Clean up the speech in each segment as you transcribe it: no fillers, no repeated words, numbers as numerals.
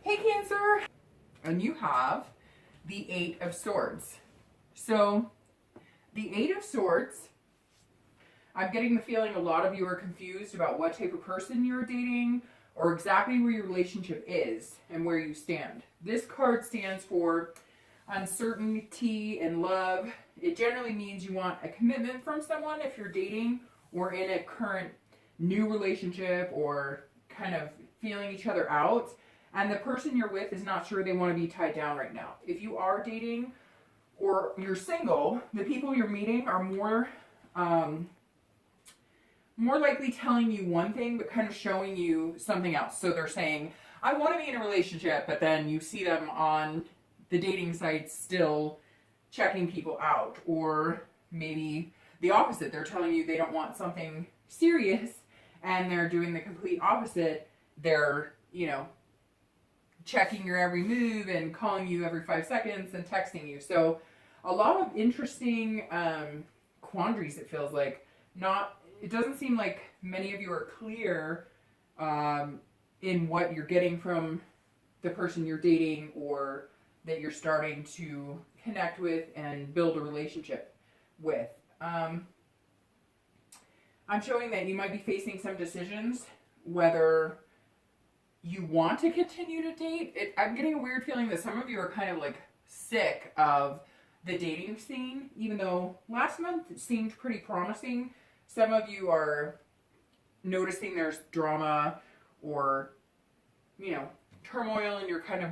Hey Cancer! And you have the Eight of Swords. So the Eight of Swords, I'm getting the feeling a lot of you are confused about what type of person you're dating or exactly where your relationship is and where you stand. This card stands for uncertainty and love. It generally means you want a commitment from someone if you're dating or in a current new relationship or kind of feeling each other out. And the person you're with is not sure they want to be tied down right now. If you are dating or you're single, the people you're meeting are more likely telling you one thing but kind of showing you something else. So they're saying, I want to be in a relationship, but then you see them on the dating sites still checking people out. Or maybe the opposite. They're telling you they don't want something serious and they're doing the complete opposite. They're, checking your every move and calling you every 5 seconds and texting you. So a lot of interesting quandaries, it feels like. It doesn't seem like many of you are clear in what you're getting from the person you're dating or that you're starting to connect with and build a relationship with. I'm showing that you might be facing some decisions, whether you want to continue to date. I'm getting a weird feeling that some of you are kind of like sick of the dating scene, even though last month it seemed pretty promising. Some of you are noticing there's drama or, turmoil, and you're kind of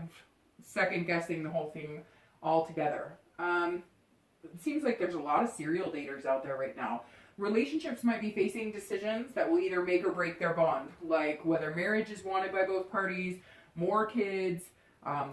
second guessing the whole thing altogether. It seems like there's a lot of serial daters out there right now. Relationships might be facing decisions that will either make or break their bond, like whether marriage is wanted by both parties, more kids,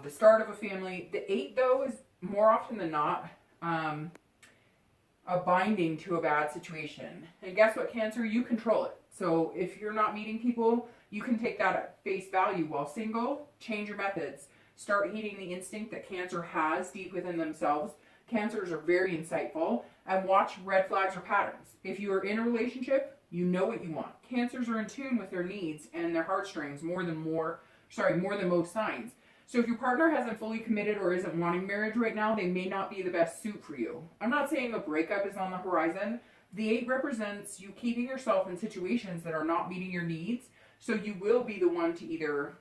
the start of a family. The 8, though, is more often than not a binding to a bad situation. And guess what, Cancer? You control it. So if you're not meeting people, you can take that at face value. While single, change your methods. Start heeding the instinct that Cancer has deep within themselves. Cancers are very insightful, and watch red flags or patterns. If you are in a relationship, you know what you want. Cancers are in tune with their needs and their heartstrings more than most signs. So if your partner hasn't fully committed or isn't wanting marriage right now, they may not be the best suit for you. I'm not saying a breakup is on the horizon. The 8 represents you keeping yourself in situations that are not meeting your needs, so you will be the one to either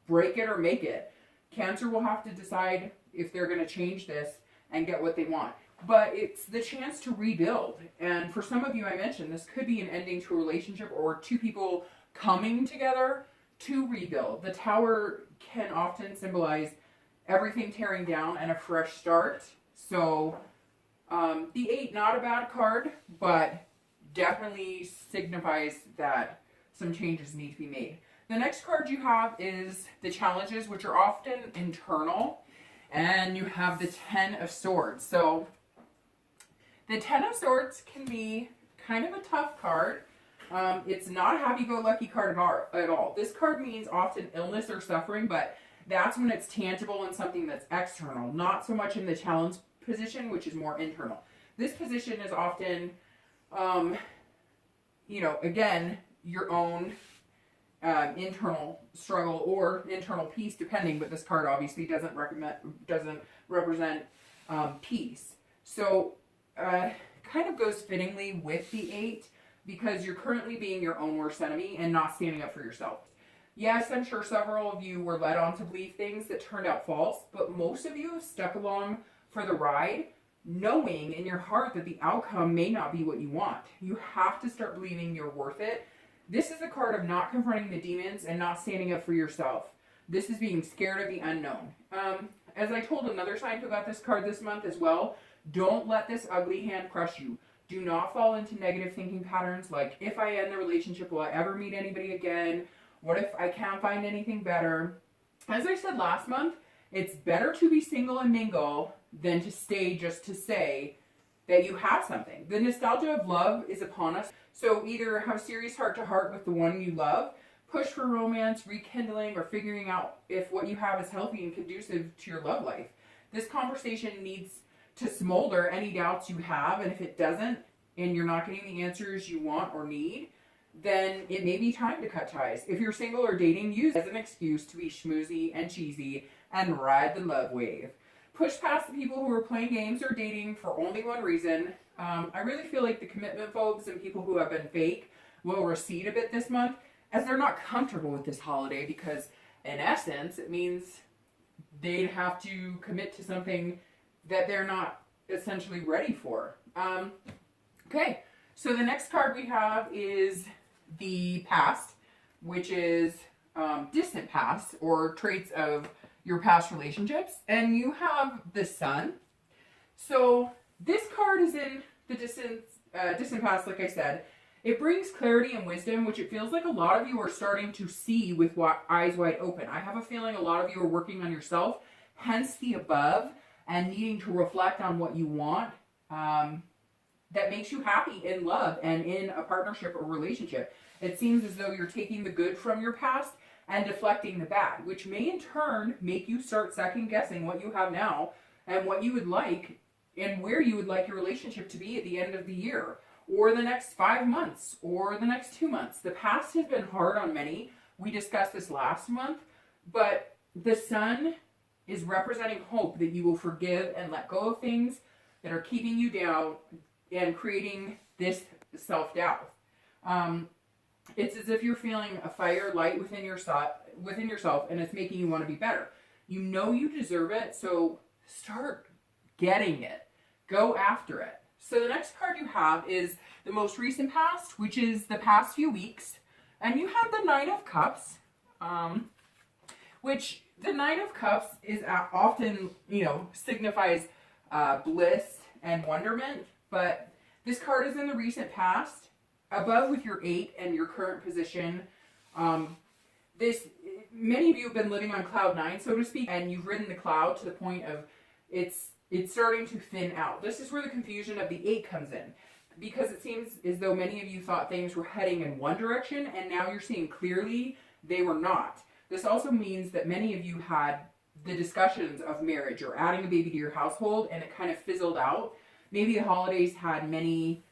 break it or make it. Cancer will have to decide if they're going to change this and get what they want. But it's the chance to rebuild. And for some of you, I mentioned, this could be an ending to a relationship or two people coming together to rebuild. The Tower can often symbolize everything tearing down and a fresh start. So the 8, not a bad card, but definitely signifies that some changes need to be made. The next card you have is the Challenges, which are often internal. And you have the 10 of Swords. So the 10 of Swords can be kind of a tough card. It's not a happy-go-lucky card at all. This card means often illness or suffering, but that's when it's tangible and something that's external, not so much in the challenge position, which is more internal. This position is often, again, your own internal struggle or internal peace, depending, but this card obviously doesn't represent peace. So kind of goes fittingly with the 8 because you're currently being your own worst enemy and not standing up for yourself. Yes, I'm sure several of you were led on to believe things that turned out false, but most of you have stuck along for the ride, knowing in your heart that the outcome may not be what you want. You have to start believing you're worth it. This is a card of not confronting the demons and not standing up for yourself. This is being scared of the unknown. As I told another sign who got this card this month as well, don't let this ugly hand crush you. Do not fall into negative thinking patterns like, if I end the relationship, will I ever meet anybody again? What if I can't find anything better? As I said last month, it's better to be single and mingle than to stay just to say that you have something. The nostalgia of love is upon us. So either have serious heart-to-heart with the one you love, push for romance, rekindling, or figuring out if what you have is healthy and conducive to your love life. This conversation needs to smolder any doubts you have, and if it doesn't, and you're not getting the answers you want or need, then it may be time to cut ties. If you're single or dating, use it as an excuse to be schmoozy and cheesy and ride the love wave. Push past the people who are playing games or dating for only one reason. I really feel like the commitment phobes and people who have been fake will recede a bit this month, as they're not comfortable with this holiday, because in essence it means they'd have to commit to something that they're not essentially ready for. Okay, so the next card we have is the past, which is distant past or traits of your past relationships, and you have the Sun. So this card is in the distant past, like I said. It brings clarity and wisdom, which it feels like a lot of you are starting to see with eyes wide open. I have a feeling a lot of you are working on yourself, hence the above, and needing to reflect on what you want that makes you happy in love and in a partnership or relationship. It seems as though you're taking the good from your past and deflecting the bad, which may in turn make you start second guessing what you have now and what you would like and where you would like your relationship to be at the end of the year, or the next 5 months, or the next 2 months. The past has been hard on many. We discussed this last month, but the Sun is representing hope that you will forgive and let go of things that are keeping you down and creating this self-doubt. It's as if you're feeling a fire light within yourself, and it's making you want to be better. You know you deserve it, so start getting it. Go after it. So the next card you have is the most recent past, which is the past few weeks. And you have the Nine of Cups, which the Nine of Cups is often, signifies bliss and wonderment. But this card is in the recent past, above with your 8 and your current position. Many of you have been living on cloud 9, so to speak, and you've ridden the cloud to the point of it's starting to thin out. This is where the confusion of the 8 comes in, because it seems as though many of you thought things were heading in one direction, and now you're seeing clearly they were not. This also means that many of you had the discussions of marriage or adding a baby to your household, and it kind of fizzled out. Maybe the holidays had many,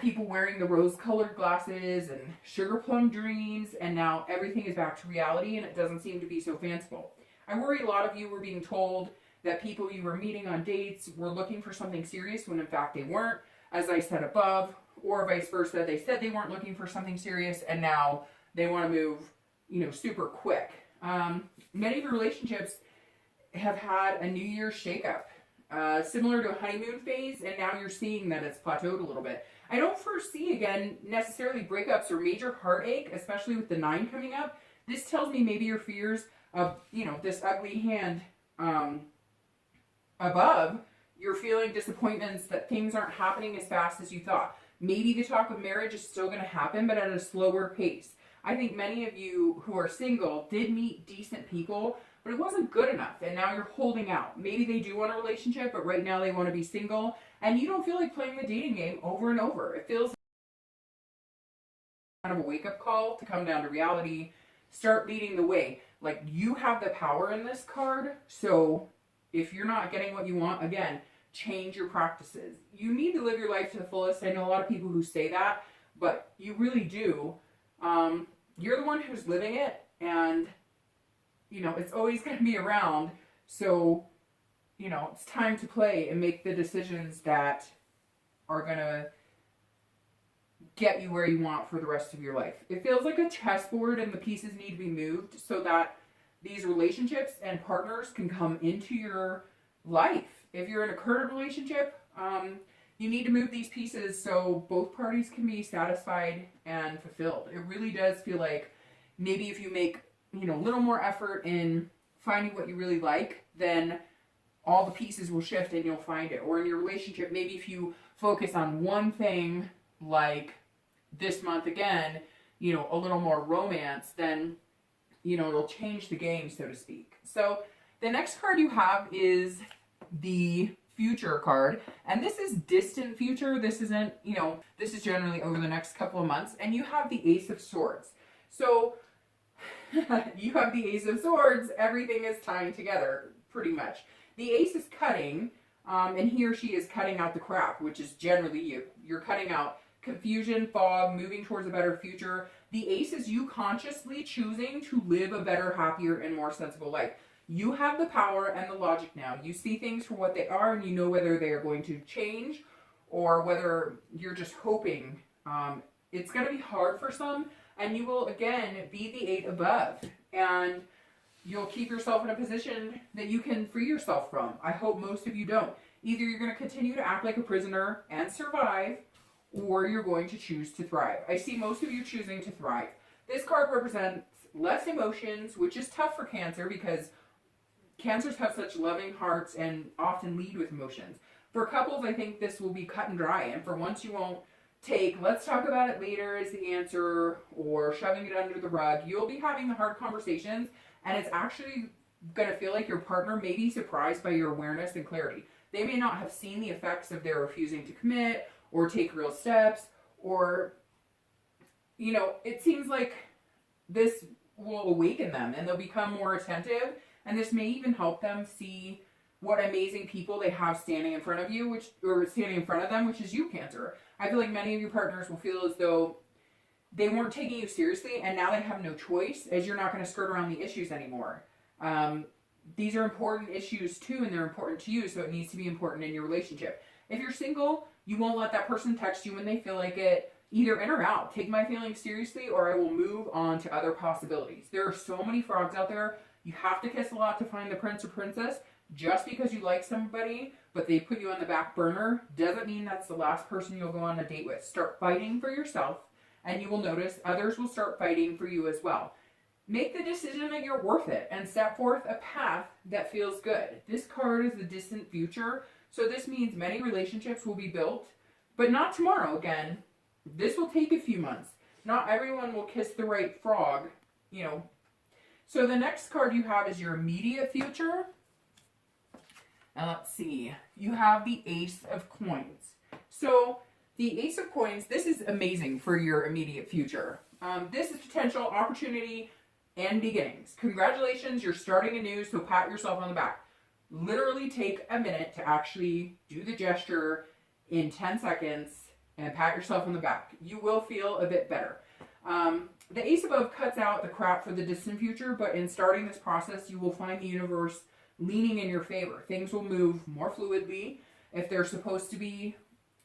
people wearing the rose-colored glasses and sugar plum dreams, and now everything is back to reality, and it doesn't seem to be so fanciful. I worry a lot of you were being told that people you were meeting on dates were looking for something serious when in fact they weren't, as I said above, or vice versa. They said they weren't looking for something serious, and now they want to move, super quick. Many of your relationships have had a New Year's shakeup, similar to a honeymoon phase, and now you're seeing that it's plateaued a little bit. I don't foresee, again, necessarily breakups or major heartache, especially with the 9 coming up. This tells me maybe your fears of, this ugly hand above, you're feeling disappointments that things aren't happening as fast as you thought. Maybe the talk of marriage is still going to happen, but at a slower pace. I think many of you who are single did meet decent people, but it wasn't good enough, and now you're holding out. Maybe they do want a relationship, but right now they want to be single, and you don't feel like playing the dating game over and over. It feels kind of a wake-up call to come down to reality. Start leading the way. Like, you have the power in this card, so if you're not getting what you want, again, change your practices. You need to live your life to the fullest. I know a lot of people who say that, but you really do. You're the one who's living it, and, it's always going to be around. So, it's time to play and make the decisions that are going to get you where you want for the rest of your life. It feels like a chessboard, and the pieces need to be moved so that these relationships and partners can come into your life. If you're in a current relationship, you need to move these pieces so both parties can be satisfied and fulfilled. It really does feel like maybe if you make, a little more effort in finding what you really like, then all the pieces will shift and you'll find it. Or in your relationship, maybe if you focus on one thing, like this month again, a little more romance, then it'll change the game, so to speak. So the next card you have is the future card, and this is distant future. This isn't, this is generally over the next couple of months, and you have the Ace of Swords. So you have the Ace of Swords, everything is tying together, pretty much. The Ace is cutting, and he or she is cutting out the crap, which is generally you. You're cutting out confusion, fog, moving towards a better future. The Ace is you consciously choosing to live a better, happier, and more sensible life. You have the power and the logic now. You see things for what they are, and you know whether they are going to change or whether you're just hoping. It's going to be hard for some, and you will, again, be the 8 above. And you'll keep yourself in a position that you can free yourself from. I hope most of you don't. Either you're going to continue to act like a prisoner and survive, or you're going to choose to thrive. I see most of you choosing to thrive. This card represents less emotions, which is tough for Cancer because Cancers have such loving hearts and often lead with emotions. For couples, I think this will be cut and dry, and for once you won't take, let's talk about it later as the answer, or shoving it under the rug. You'll be having the hard conversations, and it's actually going to feel like your partner may be surprised by your awareness and clarity. They may not have seen the effects of their refusing to commit or take real steps, or, you know, it seems like this will awaken them and they'll become more attentive, and this may even help them see what amazing people they have standing in front of you, standing in front of them, which is you, Cancer. I feel like many of your partners will feel as though they weren't taking you seriously, and now they have no choice, as you're not going to skirt around the issues anymore. These are important issues too, and they're important to you, so it needs to be important in your relationship. If you're single, you won't let that person text you when they feel like it, either in or out. Take my feelings seriously, or I will move on to other possibilities. There are so many frogs out there. You have to kiss a lot to find the prince or princess. Just because you like somebody, but they put you on the back burner, doesn't mean that's the last person you'll go on a date with. Start fighting for yourself, and you will notice others will start fighting for you as well. Make the decision that you're worth it, and set forth a path that feels good. This card is the distant future, so this means many relationships will be built, but not tomorrow again. This will take a few months. Not everyone will kiss the right frog, you know. So the next card you have is your immediate future. And let's see, you have the Ace of Coins. So the Ace of Coins, this is amazing for your immediate future. This is potential opportunity and beginnings. Congratulations, you're starting anew, so pat yourself on the back. Literally take a minute to actually do the gesture in 10 seconds and pat yourself on the back. You will feel a bit better. The Ace above cuts out the crap for the distant future, but in starting this process, you will find the universe leaning in your favor. Things will move more fluidly. If they're supposed to be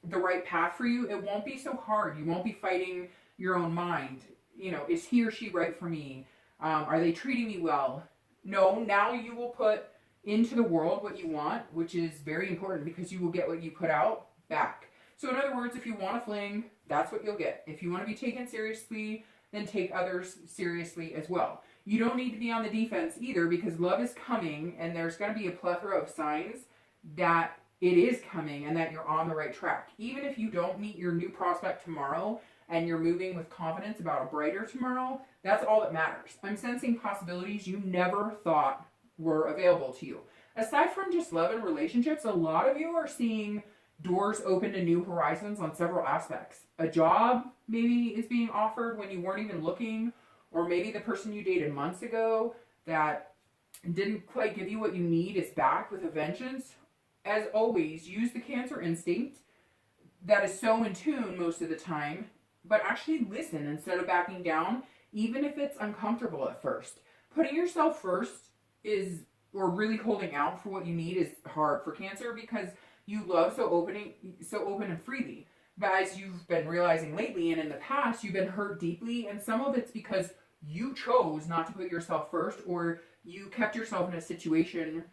the right path for you, it won't be so hard. You won't be fighting your own mind. You know, is he or she right for me? Are they treating me well? No, now you will put into the world what you want, which is very important because you will get what you put out back. So in other words, if you want a fling, that's what you'll get. If you want to be taken seriously, then take others seriously as well. You don't need to be on the defense either, because love is coming, and there's going to be a plethora of signs that it is coming and that you're on the right track. Even if you don't meet your new prospect tomorrow and you're moving with confidence about a brighter tomorrow, that's all that matters. I'm sensing possibilities you never thought were available to you. Aside from just love and relationships, a lot of you are seeing doors open to new horizons on several aspects. A job maybe is being offered when you weren't even looking, or maybe the person you dated months ago that didn't quite give you what you need is back with a vengeance. As always, use the Cancer instinct that is so in tune most of the time, but actually listen instead of backing down, even if it's uncomfortable at first. Putting yourself first or really holding out for what you need is hard for Cancer because you love so open and freely. But as you've been realizing lately and in the past, you've been hurt deeply, and some of it's because you chose not to put yourself first, or you kept yourself in a situation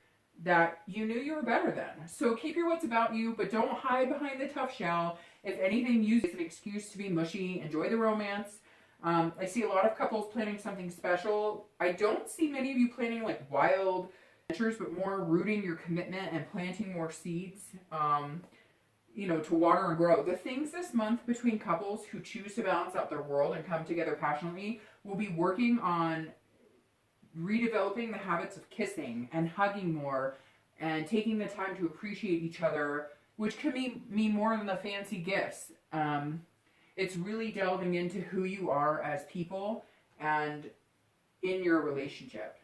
that you knew you were better than. So keep your wits about you, but don't hide behind the tough shell. If anything, use it as an excuse to be mushy. Enjoy the romance. I see a lot of couples planning something special. I don't see many of you planning like wild adventures, but more rooting your commitment and planting more seeds. You know, to water and grow. The things this month between couples who choose to balance out their world and come together passionately will be working on redeveloping the habits of kissing and hugging more and taking the time to appreciate each other, which can mean more than the fancy gifts. It's really delving into who you are as people and in your relationship.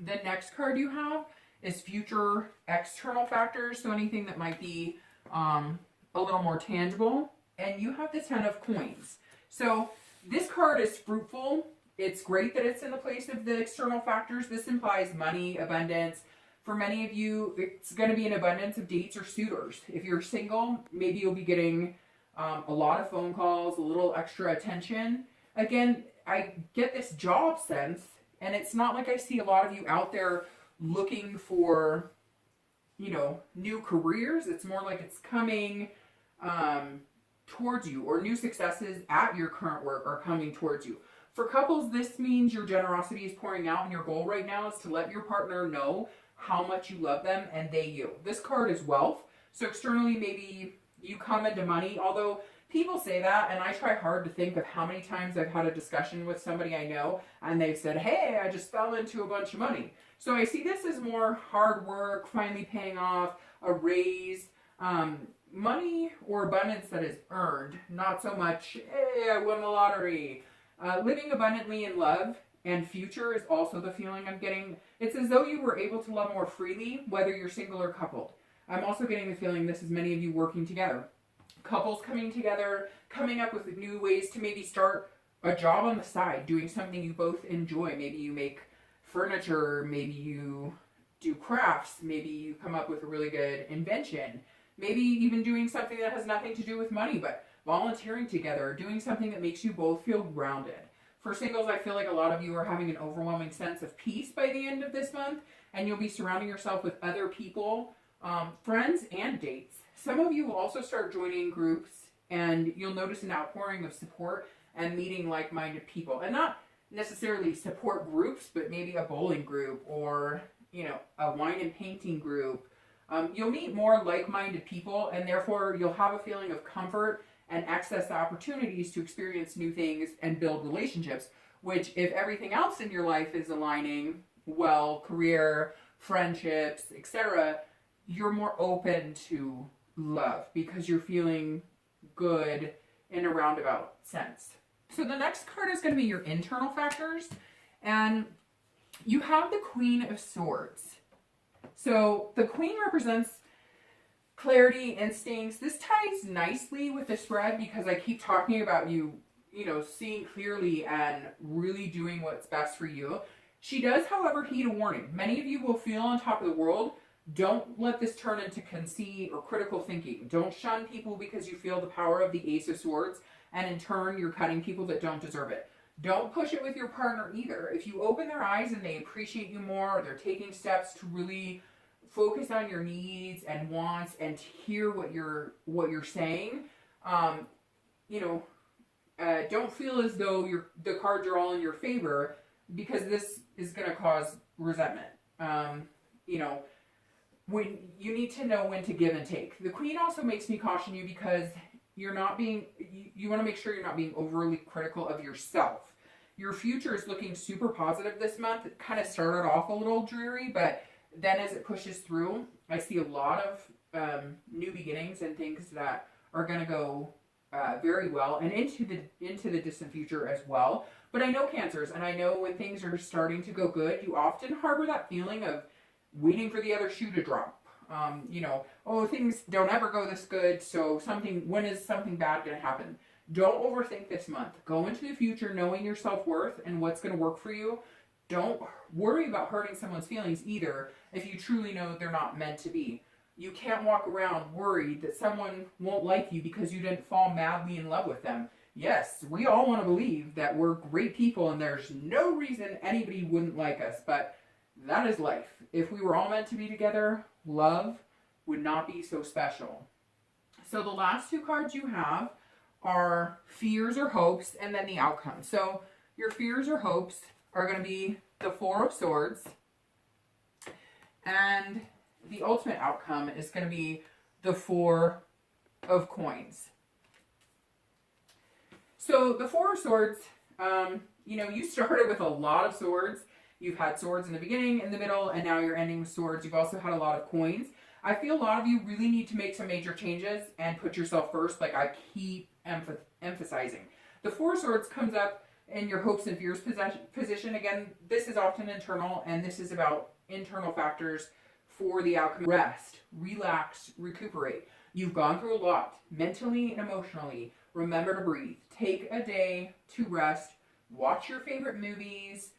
The next card you have is future external factors, so anything that might be a little more tangible. and you have the 10 of coins. So this card is fruitful. It's great that it's in the place of the external factors. This implies money, abundance. For many of you, it's going to be an abundance of dates or suitors. If you're single, maybe you'll be getting a lot of phone calls, a little extra attention. Again, I get this job sense, and it's not like I see a lot of you out there looking for, you know, new careers. It's more like it's coming towards you, or new successes at your current work are coming towards you. For couples, this means your generosity is pouring out, and your goal right now is to let your partner know how much you love them and they you. This card is wealth. So externally, maybe you come into money, although people say that, and I try hard to think of how many times I've had a discussion with somebody I know and they've said, hey, I just fell into a bunch of money. So I see this as more hard work, finally paying off, a raise, money or abundance that is earned, not so much, hey, I won the lottery. Living abundantly in love and future is also the feeling I'm getting. It's as though you were able to love more freely, whether you're single or coupled. I'm also getting the feeling this is many of you working together. Couples coming together, coming up with new ways to maybe start a job on the side, doing something you both enjoy. Maybe you make furniture, maybe you do crafts, maybe you come up with a really good invention, maybe even doing something that has nothing to do with money, but volunteering together, doing something that makes you both feel grounded. For singles, I feel like a lot of you are having an overwhelming sense of peace by the end of this month, and you'll be surrounding yourself with other people, friends, and dates. Some of you will also start joining groups, and you'll notice an outpouring of support and meeting like-minded people. And not necessarily support groups, but maybe a bowling group or, you know, a wine and painting group. You'll meet more like-minded people, and therefore you'll have a feeling of comfort and access to opportunities to experience new things and build relationships, which, if everything else in your life is aligning well, career, friendships, etc., you're more open to love because you're feeling good in a roundabout sense. So the next card is going to be your internal factors, and you have the Queen of Swords. So the Queen represents clarity, instincts. This ties nicely with the spread because I keep talking about you know, seeing clearly and really doing what's best for you. She does, however, heed a warning. Many of you will feel on top of the world. Don't let this turn into conceit or critical thinking. Don't shun people because you feel the power of the Ace of Swords, and in turn, you're cutting people that don't deserve it. Don't push it with your partner either. If you open their eyes and they appreciate you more, or they're taking steps to really focus on your needs and wants and hear what you're saying, you know, don't feel as though the cards are all in your favor, because this is going to cause resentment. You know, when you need to know when to give and take. The Queen also makes me caution you because you're not being, you want to make sure you're not being overly critical of yourself. Your future is looking super positive this month. It kind of started off a little dreary, but then as it pushes through, I see a lot of new beginnings and things that are going to go very well, and into the distant future as well. But I know Cancers, and I know when things are starting to go good, you often harbor that feeling of waiting for the other shoe to drop. You know, oh, things don't ever go this good, so when is something bad going to happen? Don't overthink this month. Go into the future knowing your self-worth and what's going to work for you. Don't worry about hurting someone's feelings either if you truly know they're not meant to be. You can't walk around worried that someone won't like you because you didn't fall madly in love with them. Yes, we all want to believe that we're great people and there's no reason anybody wouldn't like us, but that is life. If we were all meant to be together, love would not be so special. So the last two cards you have are fears or hopes, and then the outcome. So your fears or hopes are going to be the Four of Swords, and the ultimate outcome is going to be the Four of Coins. So the Four of Swords, you know, you started with a lot of swords. You've had swords in the beginning, in the middle, and now you're ending with swords. You've also had a lot of coins. I feel a lot of you really need to make some major changes and put yourself first, like I keep emphasizing. The Four of Swords comes up in your hopes and fears position. Again, this is often internal, and this is about internal factors for the outcome. Rest, relax, recuperate. You've gone through a lot, mentally and emotionally. Remember to breathe. Take a day to rest. Watch your favorite movies.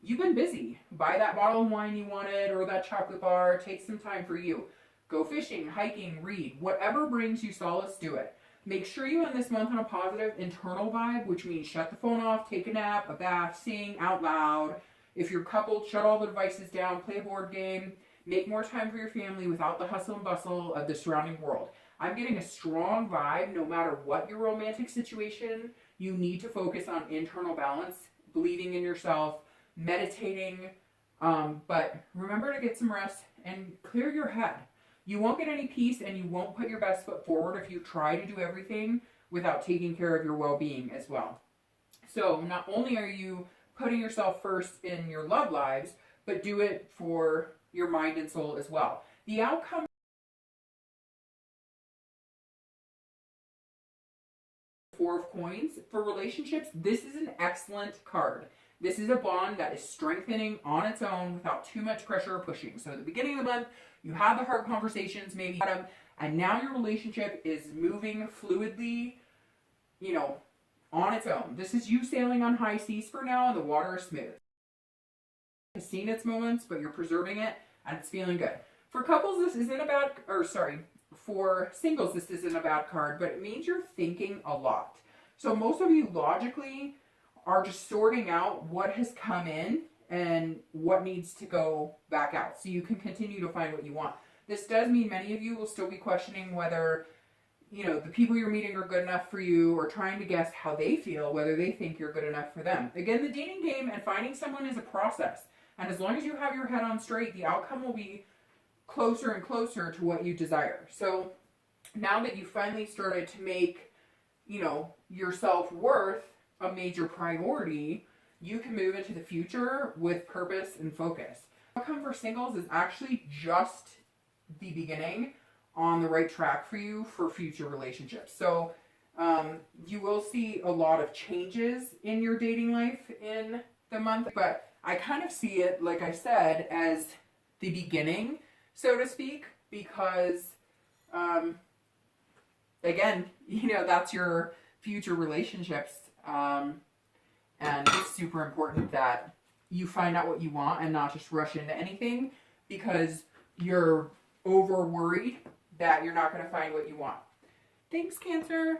You've been busy. Buy that bottle of wine you wanted or that chocolate bar. Take some time for you. Go fishing, hiking, read. Whatever brings you solace, do it. Make sure you end this month on a positive internal vibe, which means shut the phone off, take a nap, a bath, sing out loud. If you're coupled, shut all the devices down, play a board game. Make more time for your family without the hustle and bustle of the surrounding world. I'm getting a strong vibe. No matter what your romantic situation, you need to focus on internal balance, believing in yourself, meditating. But remember to get some rest and clear your head. You won't get any peace and you won't put your best foot forward if you try to do everything without taking care of your well-being as well. So not only are you putting yourself first in your love lives, but do it for your mind and soul as well. The outcome Four of Coins for relationships, this is an excellent card. This is a bond that is strengthening on its own without too much pressure or pushing. So at the beginning of the month, you have the hard conversations, maybe had them, and now your relationship is moving fluidly, you know, on its own. This is you sailing on high seas for now, and the water is smooth. It's seen its moments, but you're preserving it, and it's feeling good. For couples, this isn't a bad, for singles, this isn't a bad card, but it means you're thinking a lot. So most of you logically are just sorting out what has come in and what needs to go back out so you can continue to find what you want. This does mean many of you will still be questioning whether, you know, the people you're meeting are good enough for you, or trying to guess how they feel, whether they think you're good enough for them. Again, the dating game and finding someone is a process. And as long as you have your head on straight, the outcome will be closer and closer to what you desire. So now that you finally started to make, you know, your self-worth a major priority, you can move into the future with purpose and focus. Outcome for singles is actually just the beginning on the right track for you for future relationships. So you will see a lot of changes in your dating life in the month, but I kind of see it, like I said, as the beginning, so to speak, because again, you know, that's your future relationships. And it's super important that you find out what you want and not just rush into anything because you're over worried that you're not going to find what you want. Thanks, Cancer.